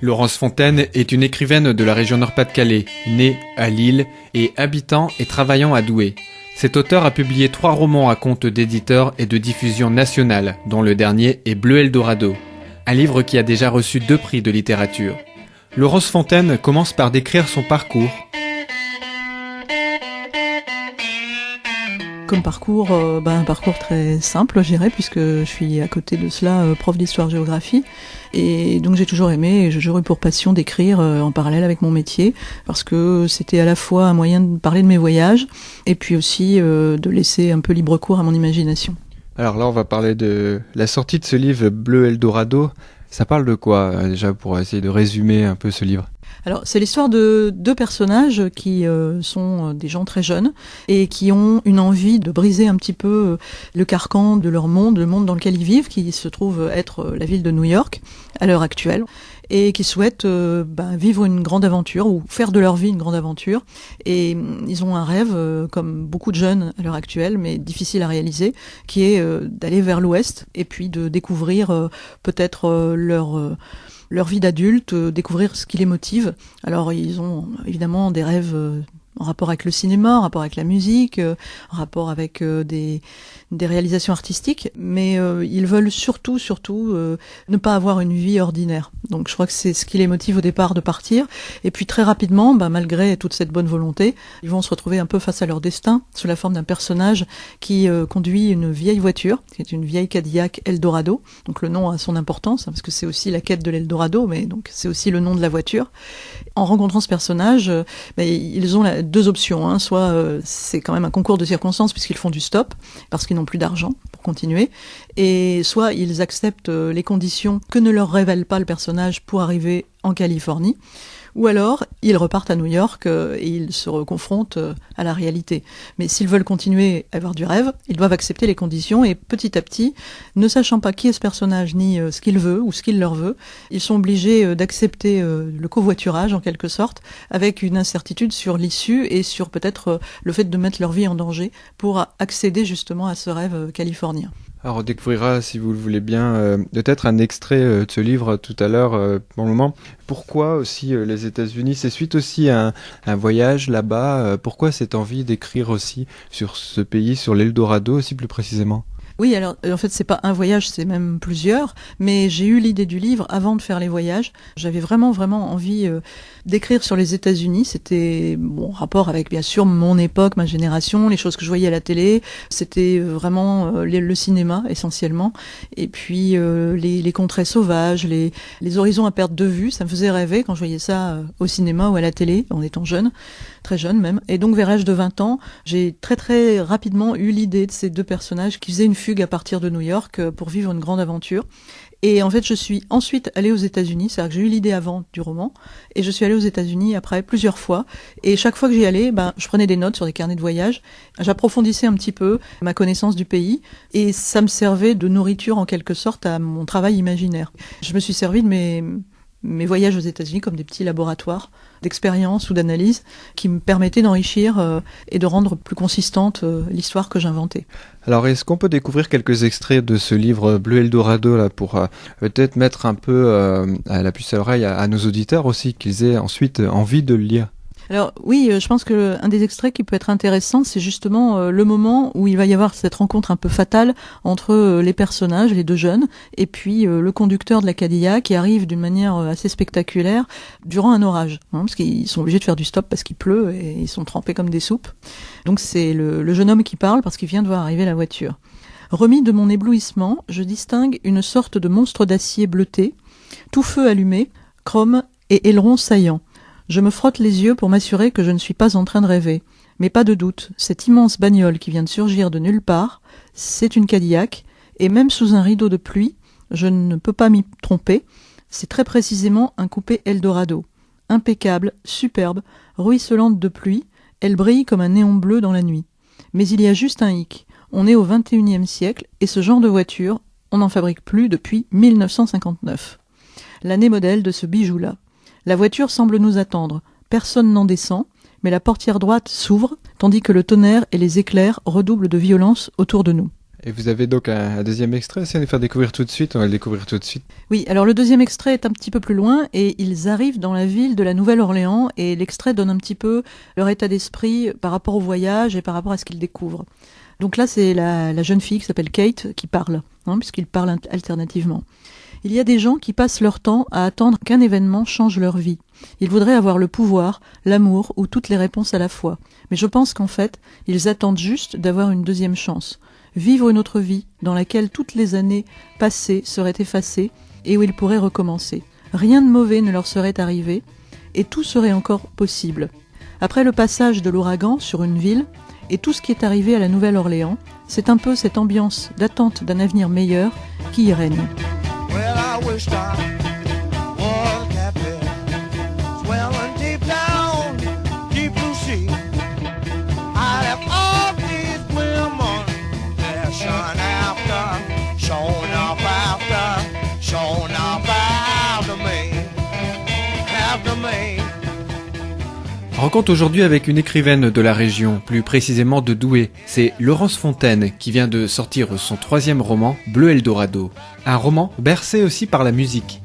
Laurence Fontaine est une écrivaine de la région Nord-Pas-de-Calais, née à Lille et habitant et travaillant à Douai. Cet auteur a publié 3 romans à compte d'éditeurs et de diffusion nationale, dont le dernier est Bleu Eldorado, un livre qui a déjà reçu 2 prix de littérature. Laurence Fontaine commence par décrire son parcours. Comme parcours, un parcours très simple, je dirais, puisque je suis à côté de cela prof d'histoire-géographie. Et donc j'ai toujours aimé, et j'ai toujours eu pour passion d'écrire en parallèle avec mon métier, parce que c'était à la fois un moyen de parler de mes voyages, et puis aussi de laisser un peu libre cours à mon imagination. Alors là, on va parler de la sortie de ce livre Bleu Eldorado. Ça parle de quoi, déjà, pour essayer de résumer un peu ce livre ? Alors, c'est l'histoire de 2 personnages qui sont des gens très jeunes et qui ont une envie de briser un petit peu le carcan de leur monde, le monde dans lequel ils vivent, qui se trouve être la ville de New York à l'heure actuelle, et qui souhaitent vivre une grande aventure ou faire de leur vie une grande aventure. Et ils ont un rêve, comme beaucoup de jeunes à l'heure actuelle, mais difficile à réaliser, qui est d'aller vers l'ouest et puis de découvrir peut-être leur vie d'adulte, découvrir ce qui les motive. Alors ils ont évidemment des rêves en rapport avec le cinéma, en rapport avec la musique, en rapport avec des réalisations artistiques, mais ils veulent surtout ne pas avoir une vie ordinaire. Donc je crois que c'est ce qui les motive au départ de partir. Et puis très rapidement, malgré toute cette bonne volonté, ils vont se retrouver un peu face à leur destin, sous la forme d'un personnage qui conduit une vieille voiture, qui est une vieille Cadillac Eldorado. Donc le nom a son importance, parce que c'est aussi la quête de l'Eldorado, mais donc c'est aussi le nom de la voiture. En rencontrant ce personnage, ils ont 2 options. Soit c'est quand même un concours de circonstances puisqu'ils font du stop, parce qu'ils n'ont plus d'argent pour continuer, et soit ils acceptent les conditions que ne leur révèle pas le personnage pour arriver en Californie, ou alors ils repartent à New York et ils se reconfrontent à la réalité. Mais s'ils veulent continuer à avoir du rêve, ils doivent accepter les conditions, et petit à petit, ne sachant pas qui est ce personnage ni ce qu'il veut ou ce qu'il leur veut, ils sont obligés d'accepter le covoiturage en quelque sorte, avec une incertitude sur l'issue et sur peut-être le fait de mettre leur vie en danger pour accéder justement à ce rêve californien. Alors on découvrira, si vous le voulez bien, peut-être un extrait de ce livre tout à l'heure, pour le moment. Pourquoi aussi les États-Unis? C'est suite aussi à un voyage là-bas. Pourquoi cette envie d'écrire aussi sur ce pays, sur l'Eldorado aussi plus précisément? Oui, alors en fait c'est pas un voyage, c'est même plusieurs, mais j'ai eu l'idée du livre avant de faire les voyages. J'avais vraiment envie d'écrire sur les États-Unis. C'était mon rapport avec bien sûr mon époque, ma génération, les choses que je voyais à la télé. C'était vraiment le cinéma essentiellement, et puis les contrées sauvages, les horizons à perte de vue. Ça me faisait rêver quand je voyais ça au cinéma ou à la télé en étant jeune, très jeune même. Et donc vers l'âge de 20 ans, j'ai très rapidement eu l'idée de ces 2 personnages qui faisaient une fugue à partir de New York pour vivre une grande aventure. Et en fait, je suis ensuite allée aux États-Unis, c'est-à-dire que j'ai eu l'idée avant du roman, et je suis allée aux États-Unis après plusieurs fois. Et chaque fois que j'y allais, je prenais des notes sur des carnets de voyage, j'approfondissais un petit peu ma connaissance du pays, et ça me servait de nourriture en quelque sorte à mon travail imaginaire. Je me suis servi de mes voyages aux États-Unis comme des petits laboratoires d'expérience ou d'analyse qui me permettaient d'enrichir et de rendre plus consistante l'histoire que j'inventais. Alors, est-ce qu'on peut découvrir quelques extraits de ce livre Bleu Eldorado là, pour peut-être mettre un peu à la puce à l'oreille à nos auditeurs aussi, qu'ils aient ensuite envie de le lire? Alors oui, je pense que un des extraits qui peut être intéressant, c'est justement le moment où il va y avoir cette rencontre un peu fatale entre les personnages, les 2 jeunes, et puis le conducteur de la Cadillac qui arrive d'une manière assez spectaculaire durant un orage, parce qu'ils sont obligés de faire du stop parce qu'il pleut et ils sont trempés comme des soupes. Donc c'est le jeune homme qui parle parce qu'il vient de voir arriver la voiture. Remis de mon éblouissement, je distingue une sorte de monstre d'acier bleuté, tout feu allumé, chrome et aileron saillant. Je me frotte les yeux pour m'assurer que je ne suis pas en train de rêver. Mais pas de doute, cette immense bagnole qui vient de surgir de nulle part, c'est une Cadillac, et même sous un rideau de pluie, je ne peux pas m'y tromper, c'est très précisément un coupé Eldorado. Impeccable, superbe, ruisselante de pluie, elle brille comme un néon bleu dans la nuit. Mais il y a juste un hic, on est au XXIe siècle, et ce genre de voiture, on n'en fabrique plus depuis 1959. L'année modèle de ce bijou-là. La voiture semble nous attendre. Personne n'en descend, mais la portière droite s'ouvre, tandis que le tonnerre et les éclairs redoublent de violence autour de nous. Et vous avez donc un deuxième extrait, si on va le faire découvrir tout de suite, on va le découvrir tout de suite. Oui, alors le deuxième extrait est un petit peu plus loin et ils arrivent dans la ville de la Nouvelle-Orléans et l'extrait donne un petit peu leur état d'esprit par rapport au voyage et par rapport à ce qu'ils découvrent. Donc là, c'est la jeune fille qui s'appelle Kate qui parle, puisqu'ils parlent alternativement. Il y a des gens qui passent leur temps à attendre qu'un événement change leur vie. Ils voudraient avoir le pouvoir, l'amour ou toutes les réponses à la fois. Mais je pense qu'en fait, ils attendent juste d'avoir une deuxième chance. Vivre une autre vie dans laquelle toutes les années passées seraient effacées et où ils pourraient recommencer. Rien de mauvais ne leur serait arrivé et tout serait encore possible. Après le passage de l'ouragan sur une ville et tout ce qui est arrivé à la Nouvelle-Orléans, c'est un peu cette ambiance d'attente d'un avenir meilleur qui y règne. Well, I wished I was happy, swelling deep down, deep blue sea. I left all these women there, shone after, shone up after, shone up after me. On rencontre aujourd'hui avec une écrivaine de la région, plus précisément de Douai. C'est Laurence Fontaine qui vient de sortir son 3e roman, Bleu Eldorado. Un roman bercé aussi par la musique.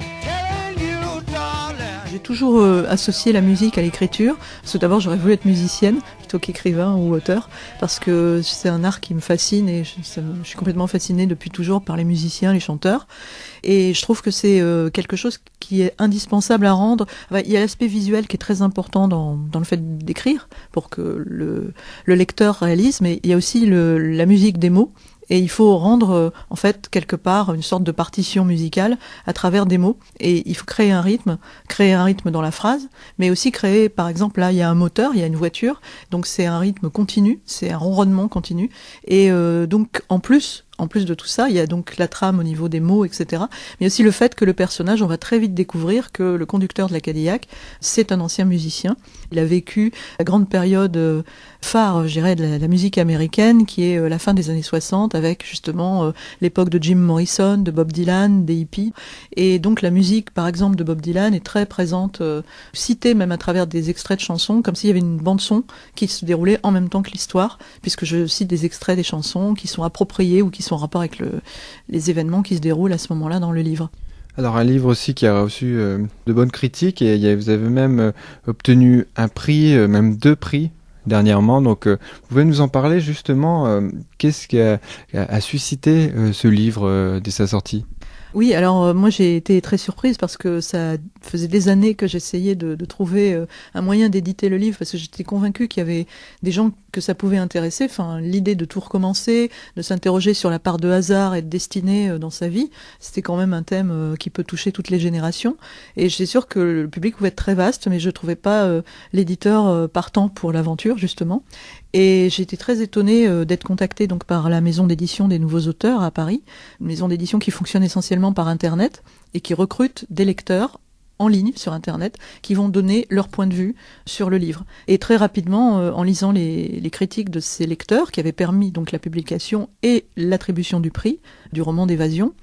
J'ai toujours associé la musique à l'écriture, parce que d'abord j'aurais voulu être musicienne plutôt qu'écrivain ou auteur, parce que c'est un art qui me fascine et je suis complètement fascinée depuis toujours par les musiciens, les chanteurs. Et je trouve que c'est quelque chose qui est indispensable à rendre. Enfin, il y a l'aspect visuel qui est très important dans le fait d'écrire, pour que le lecteur réalise, mais il y a aussi la musique des mots. Et il faut rendre, en fait, quelque part, une sorte de partition musicale à travers des mots. Et il faut créer un rythme dans la phrase, mais aussi créer, par exemple, là, il y a un moteur, il y a une voiture, donc c'est un rythme continu, c'est un ronronnement continu. Et donc, en plus de tout ça, il y a donc la trame au niveau des mots, etc. Mais aussi le fait que le personnage, on va très vite découvrir que le conducteur de la Cadillac, c'est un ancien musicien. Il a vécu la grande période phare, je dirais, de la musique américaine, qui est la fin des années 60, avec justement l'époque de Jim Morrison, de Bob Dylan, des hippies. Et donc la musique, par exemple, de Bob Dylan est très présente, citée même à travers des extraits de chansons, comme s'il y avait une bande-son qui se déroulait en même temps que l'histoire, puisque je cite des extraits des chansons qui sont appropriés ou qui sont en rapport avec les événements qui se déroulent à ce moment-là dans le livre. Alors un livre aussi qui a reçu de bonnes critiques et vous avez même obtenu un prix, même 2 prix dernièrement. Donc vous pouvez nous en parler justement, qu'est-ce qui a suscité ce livre dès sa sortie ? Oui, alors moi j'ai été très surprise parce que ça faisait des années que j'essayais de trouver un moyen d'éditer le livre, parce que j'étais convaincue qu'il y avait des gens que ça pouvait intéresser. Enfin, l'idée de tout recommencer, de s'interroger sur la part de hasard et de destinée dans sa vie, c'était quand même un thème qui peut toucher toutes les générations. Et j'étais sûre que le public pouvait être très vaste, mais je trouvais pas l'éditeur partant pour l'aventure, justement. Et j'ai été très étonnée d'être contactée donc par la maison d'édition des nouveaux auteurs à Paris, une maison d'édition qui fonctionne essentiellement par Internet et qui recrute des lecteurs en ligne sur Internet qui vont donner leur point de vue sur le livre. Et très rapidement, en lisant les critiques de ces lecteurs qui avaient permis donc la publication et l'attribution du prix du roman d'évasion,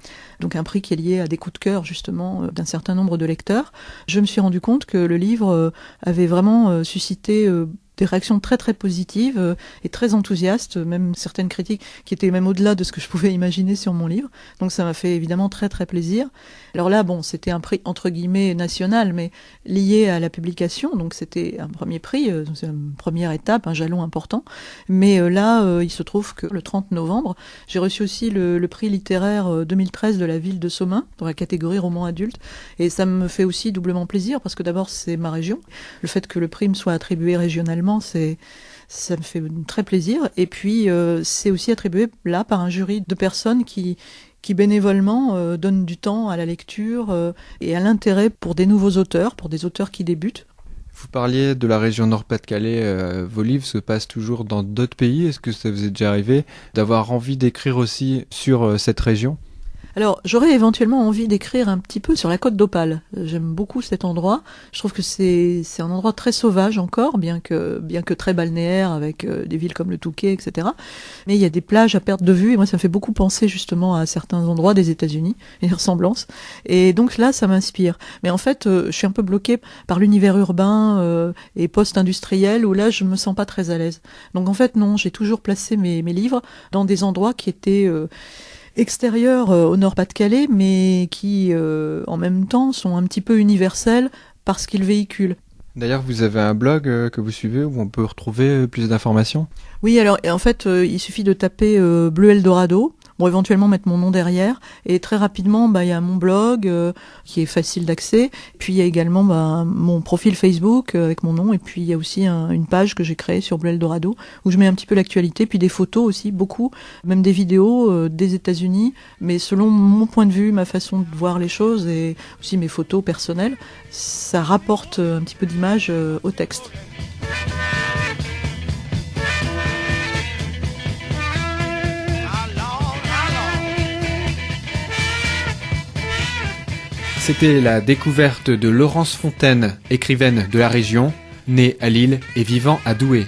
donc un prix qui est lié à des coups de cœur justement d'un certain nombre de lecteurs, je me suis rendu compte que le livre avait vraiment suscité des réactions très très positives et très enthousiastes, même certaines critiques qui étaient même au-delà de ce que je pouvais imaginer sur mon livre. Donc ça m'a fait évidemment très très plaisir. Alors là, bon, c'était un prix entre guillemets national, mais lié à la publication, donc c'était un premier prix, c'est une première étape, un jalon important. Mais là, il se trouve que le 30 novembre, j'ai reçu aussi le prix littéraire 2013 de la ville de Somain, dans la catégorie roman adulte, et ça me fait aussi doublement plaisir, parce que d'abord c'est ma région, le fait que le prix me soit attribué régionalement, ça me fait très plaisir. Et puis, c'est aussi attribué là par un jury de personnes qui bénévolement donnent du temps à la lecture et à l'intérêt pour des nouveaux auteurs, pour des auteurs qui débutent. Vous parliez de la région Nord-Pas-de-Calais, vos livres se passent toujours dans d'autres pays. Est-ce que ça vous est déjà arrivé d'avoir envie d'écrire aussi sur cette région ? Alors, j'aurais éventuellement envie d'écrire un petit peu sur la côte d'Opale. J'aime beaucoup cet endroit. Je trouve que c'est un endroit très sauvage encore, bien que très balnéaire, avec des villes comme le Touquet, etc. Mais il y a des plages à perte de vue, et moi, ça me fait beaucoup penser justement à certains endroits des États-Unis, et des ressemblances. Et donc là, ça m'inspire. Mais en fait, je suis un peu bloquée par l'univers urbain et post-industriel, où là, je me sens pas très à l'aise. Donc en fait, non, j'ai toujours placé mes livres dans des endroits qui étaient extérieurs au Nord-Pas-de-Calais, mais qui, en même temps, sont un petit peu universels parce qu'ils véhiculent. D'ailleurs, vous avez un blog que vous suivez où on peut retrouver plus d'informations ? Oui, alors en fait, il suffit de taper Bleu Eldorado. Bon, éventuellement mettre mon nom derrière, et très rapidement, il y a mon blog qui est facile d'accès. Puis il y a également mon profil Facebook avec mon nom, et puis il y a aussi une page que j'ai créée sur Bleu Eldorado où je mets un petit peu l'actualité, puis des photos aussi, beaucoup, même des vidéos des États-Unis, mais selon mon point de vue, ma façon de voir les choses et aussi mes photos personnelles, ça rapporte un petit peu d'image au texte. C'était la découverte de Laurence Fontaine, écrivaine de la région, née à Lille et vivant à Douai.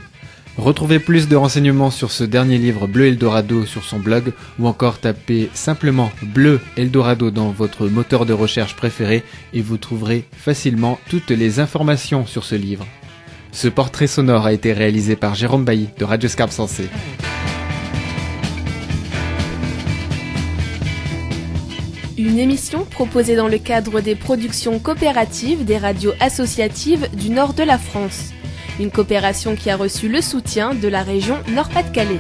Retrouvez plus de renseignements sur ce dernier livre Bleu Eldorado sur son blog, ou encore tapez simplement Bleu Eldorado dans votre moteur de recherche préféré et vous trouverez facilement toutes les informations sur ce livre. Ce portrait sonore a été réalisé par Jérôme Bailly de Radio Scarpe Sensée. Une émission proposée dans le cadre des productions coopératives des radios associatives du nord de la France. Une coopération qui a reçu le soutien de la région Nord-Pas-de-Calais.